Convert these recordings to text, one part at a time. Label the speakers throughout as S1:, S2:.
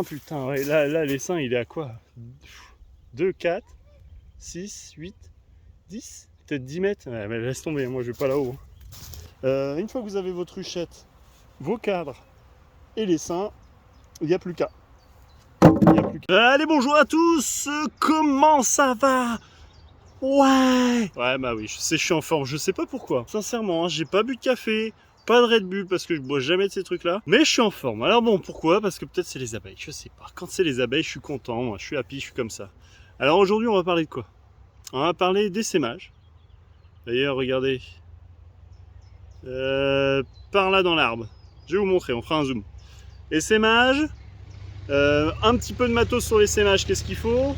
S1: Oh putain, ouais, là l'essaim il est à quoi? 2, 4, 6, 8, 10, peut-être 10 mètres. Ouais, mais laisse tomber, moi je vais pas là-haut. Une fois que vous avez votre ruchette, vos cadres et l'essaim, il n'y a plus qu'à. Allez, bonjour à tous, comment ça va? Ouais. Ouais, bah oui, je sais, je suis en forme, je sais pas pourquoi. Sincèrement, hein, j'ai pas bu de café, pas de Red Bull parce que je bois jamais de ces trucs-là. Mais je suis en forme. Alors bon, pourquoi? Parce que peut-être c'est les abeilles, je sais pas. Quand c'est les abeilles, je suis content, moi, je suis happy, je suis comme ça. Alors aujourd'hui, on va parler de quoi? On va parler d'essaimage. D'ailleurs, regardez. Par là dans l'arbre. Je vais vous montrer, on fera un zoom. Essaimage. Un petit peu de matos sur l'essaimage, qu'est-ce qu'il faut?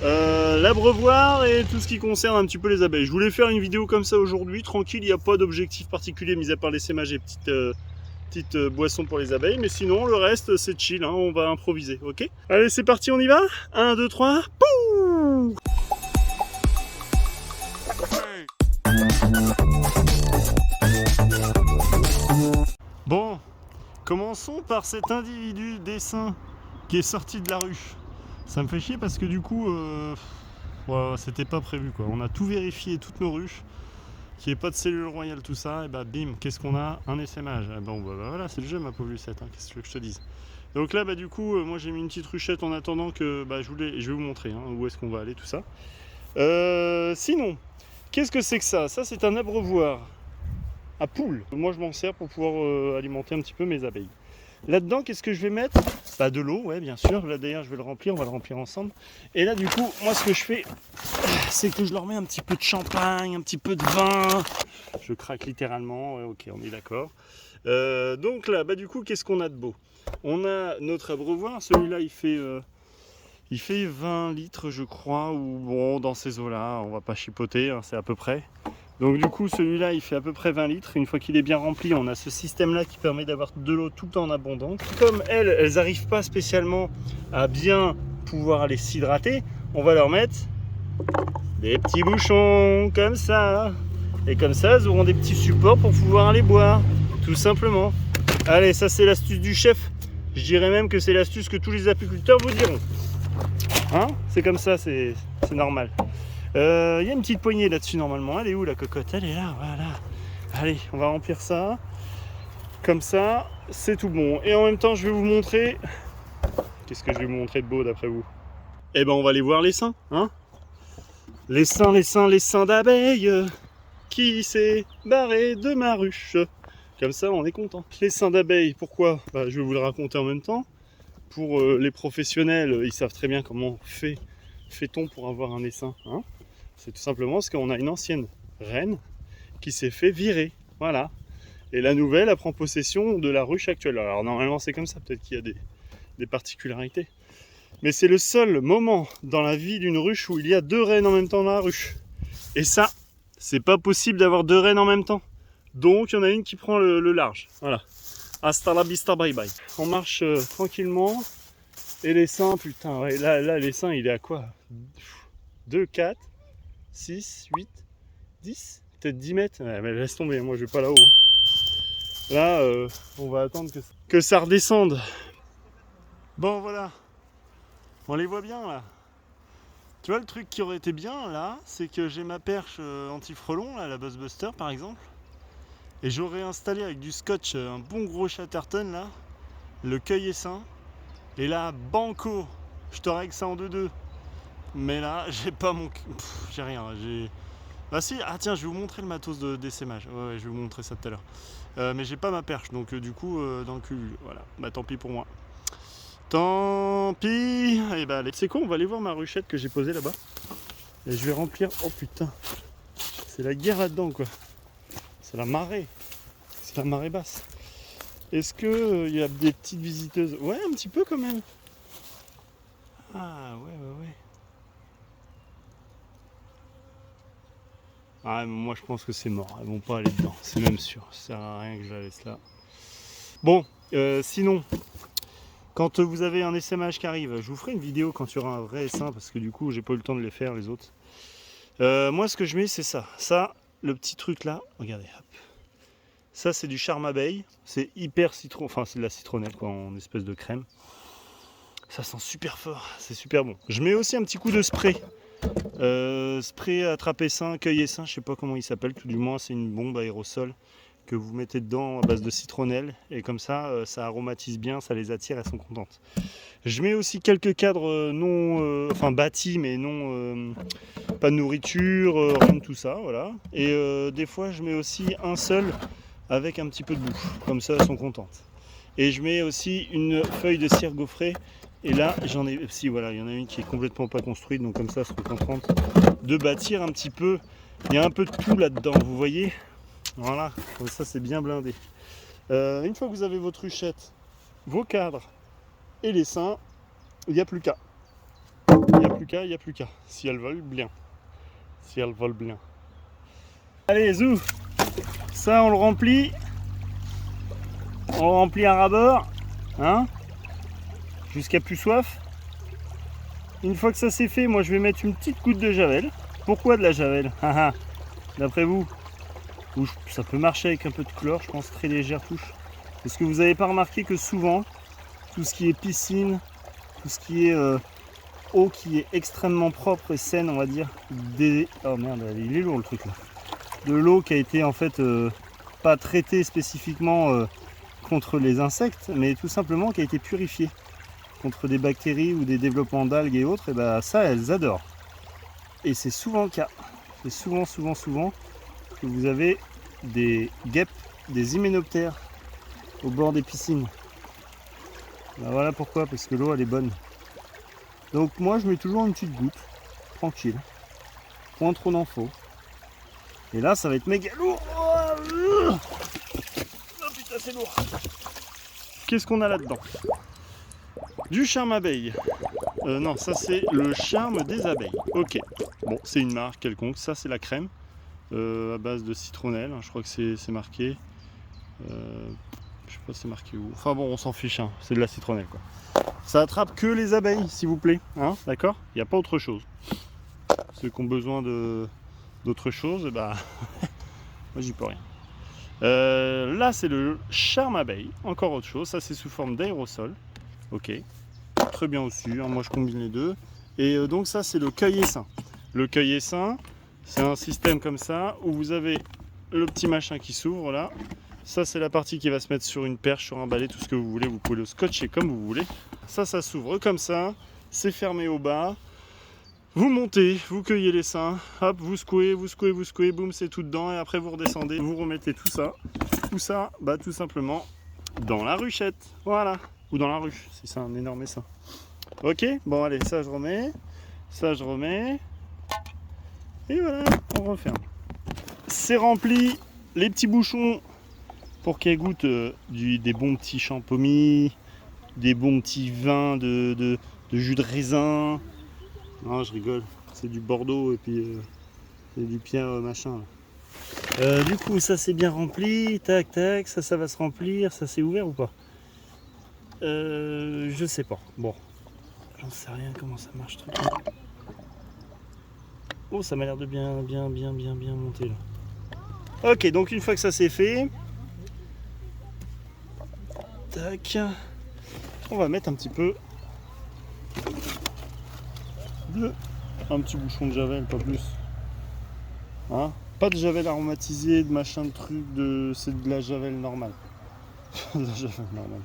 S1: L'abreuvoir et tout ce qui concerne un petit peu les abeilles. Je voulais faire une vidéo comme ça aujourd'hui, tranquille, il n'y a pas d'objectif particulier mis à part l'essaimage et petite boisson pour les abeilles, mais sinon le reste c'est chill, hein, on va improviser, ok? Allez c'est parti, on y va? 1, 2, 3, pouh! Bon, commençons par cet individu d'essaim qui est sorti de la ruche. Ça me fait chier parce que du coup, ouais, c'était pas prévu quoi. On a tout vérifié, toutes nos ruches, qu'il n'y ait pas de cellules royales, tout ça, et bah bim, qu'est-ce qu'on a? Un essaimage. Ah bon, bah voilà, c'est le jeu ma pauvre Lucette, hein, qu'est-ce que tu veux que je te dise? Donc là, bah du coup, moi j'ai mis une petite ruchette en attendant que, bah je vais vous montrer hein, où est-ce qu'on va aller, tout ça. Sinon, qu'est-ce que c'est que ça? Ça c'est un abreuvoir à poules. Moi je m'en sers pour pouvoir alimenter un petit peu mes abeilles. Là-dedans, qu'est-ce que je vais mettre? Bah de l'eau, ouais, bien sûr. Là d'ailleurs, je vais le remplir, on va le remplir ensemble. Et là, du coup, moi, ce que je fais, c'est que je leur mets un petit peu de champagne, un petit peu de vin. Je craque littéralement, ouais, ok, on est d'accord. Donc là, bah du coup, qu'est-ce qu'on a de beau? On a notre abreuvoir, celui-là, il fait 20 litres, je crois, ou bon, dans ces eaux-là, on va pas chipoter, hein, c'est à peu près. Donc du coup celui-là il fait à peu près 20 litres. Une fois qu'il est bien rempli, on a ce système là qui permet d'avoir de l'eau tout en abondance. Comme elles n'arrivent pas spécialement à bien pouvoir aller s'hydrater, on va leur mettre des petits bouchons comme ça. Et comme ça elles auront des petits supports pour pouvoir aller boire, tout simplement. Allez, ça c'est l'astuce du chef. Je dirais même que c'est l'astuce que tous les apiculteurs vous diront. Hein? C'est comme ça, c'est normal. Il y a une petite poignée là-dessus normalement. Elle est où la cocotte? Elle est là, voilà. Allez, on va remplir ça. Comme ça, c'est tout bon. Et en même temps, je vais vous montrer... Qu'est-ce que je vais vous montrer de beau d'après vous? Eh ben, on va aller voir les seins, hein? Les seins d'abeilles qui s'est barré de ma ruche. Comme ça, on est content. Les seins d'abeilles, pourquoi? Bah, je vais vous le raconter en même temps. Pour les professionnels, ils savent très bien comment fait-on pour avoir un essaim, hein? C'est tout simplement parce qu'on a une ancienne reine qui s'est fait virer. Voilà. Et la nouvelle, elle prend possession de la ruche actuelle. Alors normalement c'est comme ça, peut-être qu'il y a des particularités. Mais c'est le seul moment dans la vie d'une ruche où il y a 2 reines en même temps dans la ruche. Et ça, c'est pas possible d'avoir 2 reines en même temps. Donc il y en a une qui prend le large. Voilà. Hasta la vista, bye bye. On marche tranquillement. Et l'essaim, putain, ouais, là l'essaim il est à quoi? 2, 4, 6, 8, 10, peut-être 10 mètres. Ouais, mais laisse tomber, moi je vais pas là-haut. Là, on va attendre que ça redescende. Bon, voilà. On les voit bien là. Tu vois, le truc qui aurait été bien là, c'est que j'ai ma perche anti-frelon, là, la Buzzbuster par exemple. Et j'aurais installé avec du scotch un bon gros Chatterton là, le cueil essaim. Et là, banco, je te règle ça en 2-2. Mais là, j'ai pas mon. J'ai rien. Bah si, ah tiens, je vais vous montrer le matos d'essaimage. Ouais, je vais vous montrer ça tout à l'heure. Mais j'ai pas ma perche, donc du coup, dans le cul, voilà. Bah tant pis pour moi. Tant pis. Et bah, c'est quoi? On va aller voir ma ruchette que j'ai posée là-bas. Et je vais remplir. Oh putain, c'est la guerre là-dedans, quoi. C'est la marée. C'est la marée basse. Est-ce que y a des petites visiteuses? Ouais, un petit peu quand même. Ah ouais. Ah, moi je pense que c'est mort, elles vont pas aller dedans, c'est même sûr, ça sert à rien que je la laisse là. Bon, sinon, quand vous avez un essaimage qui arrive, je vous ferai une vidéo quand il y aura un vrai essaim, parce que du coup j'ai pas eu le temps de les faire les autres. Moi ce que je mets c'est ça, le petit truc là, regardez, hop. Ça c'est du charme abeille, c'est hyper citron, enfin c'est de la citronnelle quoi, en espèce de crème. Ça sent super fort, c'est super bon. Je mets aussi un petit coup de spray. Spray attraper sain, cueillir sain, je sais pas comment il s'appelle, tout du moins c'est une bombe aérosol que vous mettez dedans à base de citronnelle et comme ça, ça aromatise bien, ça les attire, elles sont contentes. Je mets aussi quelques cadres non, bâtis mais non, pas de nourriture, rien de tout ça, voilà. Et des fois je mets aussi un seul avec un petit peu de bouffe, comme ça elles sont contentes. Et je mets aussi une feuille de cire gaufrée. Et là, j'en ai. Si, voilà, il y en a une qui est complètement pas construite, donc comme ça, elles seront contentes de bâtir un petit peu. Il y a un peu de tout là-dedans, vous voyez. Voilà, comme ça, c'est bien blindé. Une fois que vous avez votre ruchette, vos cadres et les seins, il n'y a plus qu'à. Il n'y a plus qu'à, il n'y a plus qu'à. Si elles volent bien. Si elles volent bien. Allez, zou. Ça, on le remplit. On remplit un ras-bord. Hein, jusqu'à plus soif. Une fois que ça c'est fait, moi je vais mettre une petite goutte de javel. Pourquoi de la javel? D'après vous? Ça peut marcher avec un peu de chlore, je pense, très légère touche. Est-ce que vous n'avez pas remarqué que souvent, tout ce qui est piscine, tout ce qui est eau qui est extrêmement propre et saine, on va dire, oh merde, il est lourd le truc là. De l'eau qui a été en fait pas traitée spécifiquement contre les insectes, mais tout simplement qui a été purifiée contre des bactéries ou des développements d'algues et autres, et bah ça elles adorent. Et c'est souvent le cas. C'est souvent que vous avez des guêpes, des hyménoptères au bord des piscines. Bah voilà pourquoi, parce que l'eau elle est bonne. Donc moi je mets toujours une petite goutte, tranquille, point trop d'infos. Et là ça va être méga lourd. Oh putain c'est lourd. Qu'est-ce qu'on a là-dedans? Du charme abeille. Non, ça c'est le charme des abeilles. Ok. Bon, c'est une marque quelconque. Ça c'est la crème à base de citronnelle. Je crois que c'est marqué. Je sais pas si c'est marqué où. Enfin bon, on s'en fiche. Hein. C'est de la citronnelle quoi. Ça attrape que les abeilles, s'il vous plaît. Hein, d'accord? Il n'y a pas autre chose. Ceux qui ont besoin d'autre chose, bah moi j'y peux rien. Là c'est le charme abeille. Encore autre chose. Ça c'est sous forme d'aérosol. Ok. Très bien aussi, hein, moi je combine les deux. Et donc ça c'est le cueil-essaim. Le cueil-essaim, c'est un système comme ça où vous avez le petit machin qui s'ouvre là. Ça c'est la partie qui va se mettre sur une perche, sur un balai, tout ce que vous voulez. Vous pouvez le scotcher comme vous voulez. Ça s'ouvre comme ça, c'est fermé au bas. Vous montez, vous cueillez les seins, hop, vous secouez, boum, c'est tout dedans. Et après vous redescendez, vous remettez tout ça, bah tout simplement dans la ruchette. Voilà. Ou dans la ruche, si c'est un énorme essaim. Ok, bon allez, ça je remets. Et voilà, on referme. C'est rempli, les petits bouchons pour qu'elles goûtent des bons petits champomis, des bons petits vins de jus de raisin. Non, je rigole, c'est du Bordeaux et puis c'est du Pierre machin. Du coup, ça c'est bien rempli, tac tac, ça va se remplir, ça c'est ouvert ou pas? Je sais pas. Bon, j'en sais rien comment ça marche. Truc. Oh, ça m'a l'air de bien monter là. Ok, donc une fois que ça c'est fait, tac, on va mettre un petit peu un petit bouchon de javel, pas plus. Hein, pas de javel aromatisé, de machin de truc, c'est de la javel normale. De la javel normale.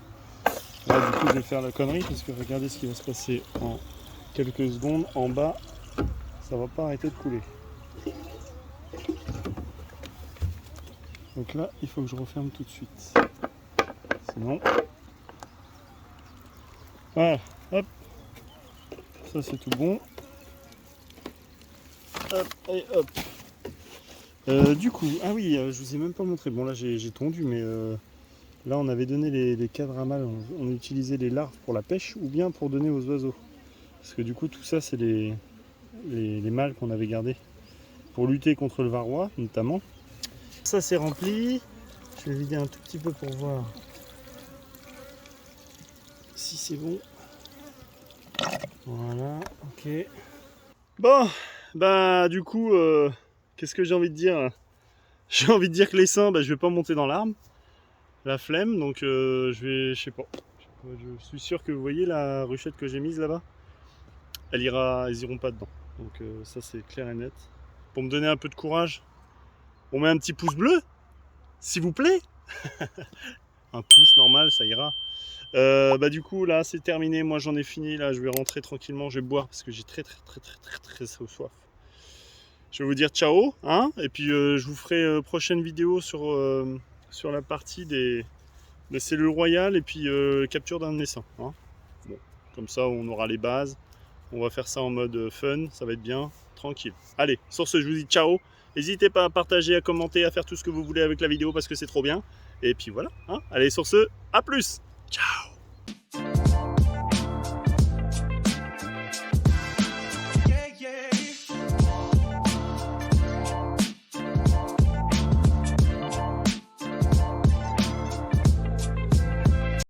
S1: Là du coup je vais faire la connerie parce que regardez ce qui va se passer en quelques secondes. En bas ça va pas arrêter de couler. Donc là il faut que je referme tout de suite. Sinon. Voilà, hop. Ça c'est tout bon. Hop et hop. Du coup, ah oui, je vous ai même pas montré. Bon là j'ai tondu mais là, on avait donné les cadres à mâles, on utilisait les larves pour la pêche ou bien pour donner aux oiseaux. Parce que du coup, tout ça, c'est les mâles qu'on avait gardés pour lutter contre le varroa, notamment. Ça, c'est rempli. Je vais vider un tout petit peu pour voir si c'est bon. Voilà, ok. Bon, bah du coup, qu'est-ce que j'ai envie de dire? J'ai envie de dire que les seins, bah, je vais pas monter dans l'arbre. La flemme, donc je sais pas. Je suis sûr que vous voyez la ruchette que j'ai mise là-bas, ils iront pas dedans. Donc ça c'est clair et net. Pour me donner un peu de courage, on met un petit pouce bleu, s'il vous plaît. Un pouce normal, ça ira. Du coup là c'est terminé, moi j'en ai fini, là je vais rentrer tranquillement, je vais boire parce que j'ai très soif. Je vais vous dire ciao, hein, et puis je vous ferai prochaine vidéo sur la partie des cellules royales et puis capture d'un naissant. Hein. Bon, comme ça on aura les bases, on va faire ça en mode fun, ça va être bien, tranquille. Allez, sur ce je vous dis ciao, n'hésitez pas à partager, à commenter, à faire tout ce que vous voulez avec la vidéo parce que c'est trop bien. Et puis voilà, hein. Allez sur ce, à plus, ciao.